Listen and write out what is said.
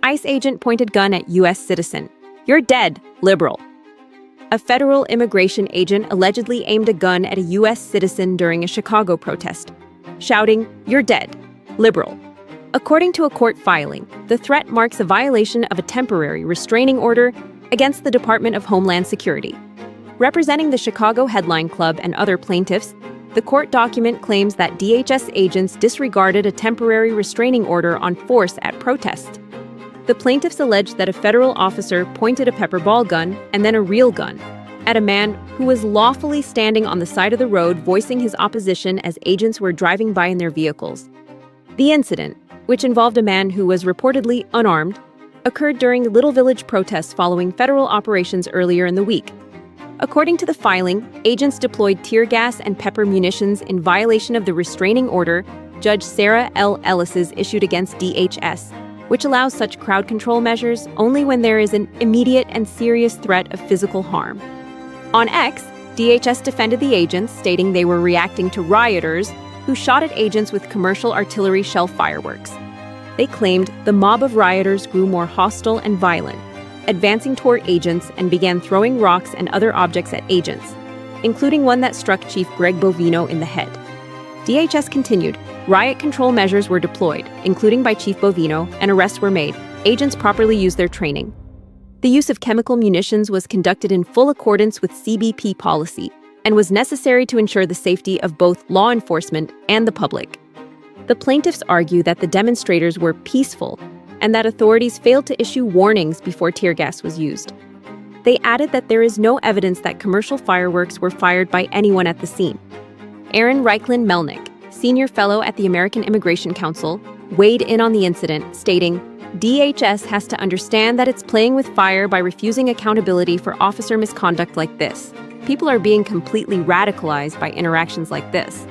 ICE agent pointed gun at U.S. citizen. You're dead, liberal. A federal immigration agent allegedly aimed a gun at a U.S. citizen during a Chicago protest, shouting, "You're dead, liberal." According to a court filing, the threat marks a violation of a temporary restraining order against the Department of Homeland Security. Representing the Chicago Headline Club and other plaintiffs, the court document claims that DHS agents disregarded a temporary restraining order on force at protests. The plaintiffs alleged that a federal officer pointed a pepper ball gun and then a real gun at a man who was lawfully standing on the side of the road voicing his opposition as agents were driving by in their vehicles. The incident, which involved a man who was reportedly unarmed, occurred during Little Village protests following federal operations earlier in the week. According to the filing, agents deployed tear gas and pepper munitions in violation of the restraining order Judge Sarah L. Ellis's issued against DHS, which allows such crowd control measures only when there is an immediate and serious threat of physical harm. On X, DHS defended the agents, stating they were reacting to rioters who shot at agents with commercial artillery shell fireworks. They claimed the mob of rioters grew more hostile and violent, advancing toward agents and began throwing rocks and other objects at agents, including one that struck Chief Greg Bovino in the head. DHS continued, riot control measures were deployed, including by Chief Bovino, and arrests were made. Agents properly used their training. The use of chemical munitions was conducted in full accordance with CBP policy and was necessary to ensure the safety of both law enforcement and the public. The plaintiffs argue that the demonstrators were peaceful and that authorities failed to issue warnings before tear gas was used. They added that there is no evidence that commercial fireworks were fired by anyone at the scene. Aaron Reichlin Melnick, senior fellow at the American Immigration Council, weighed in on the incident, stating, DHS has to understand that it's playing with fire by refusing accountability for officer misconduct like this. People are being completely radicalized by interactions like this.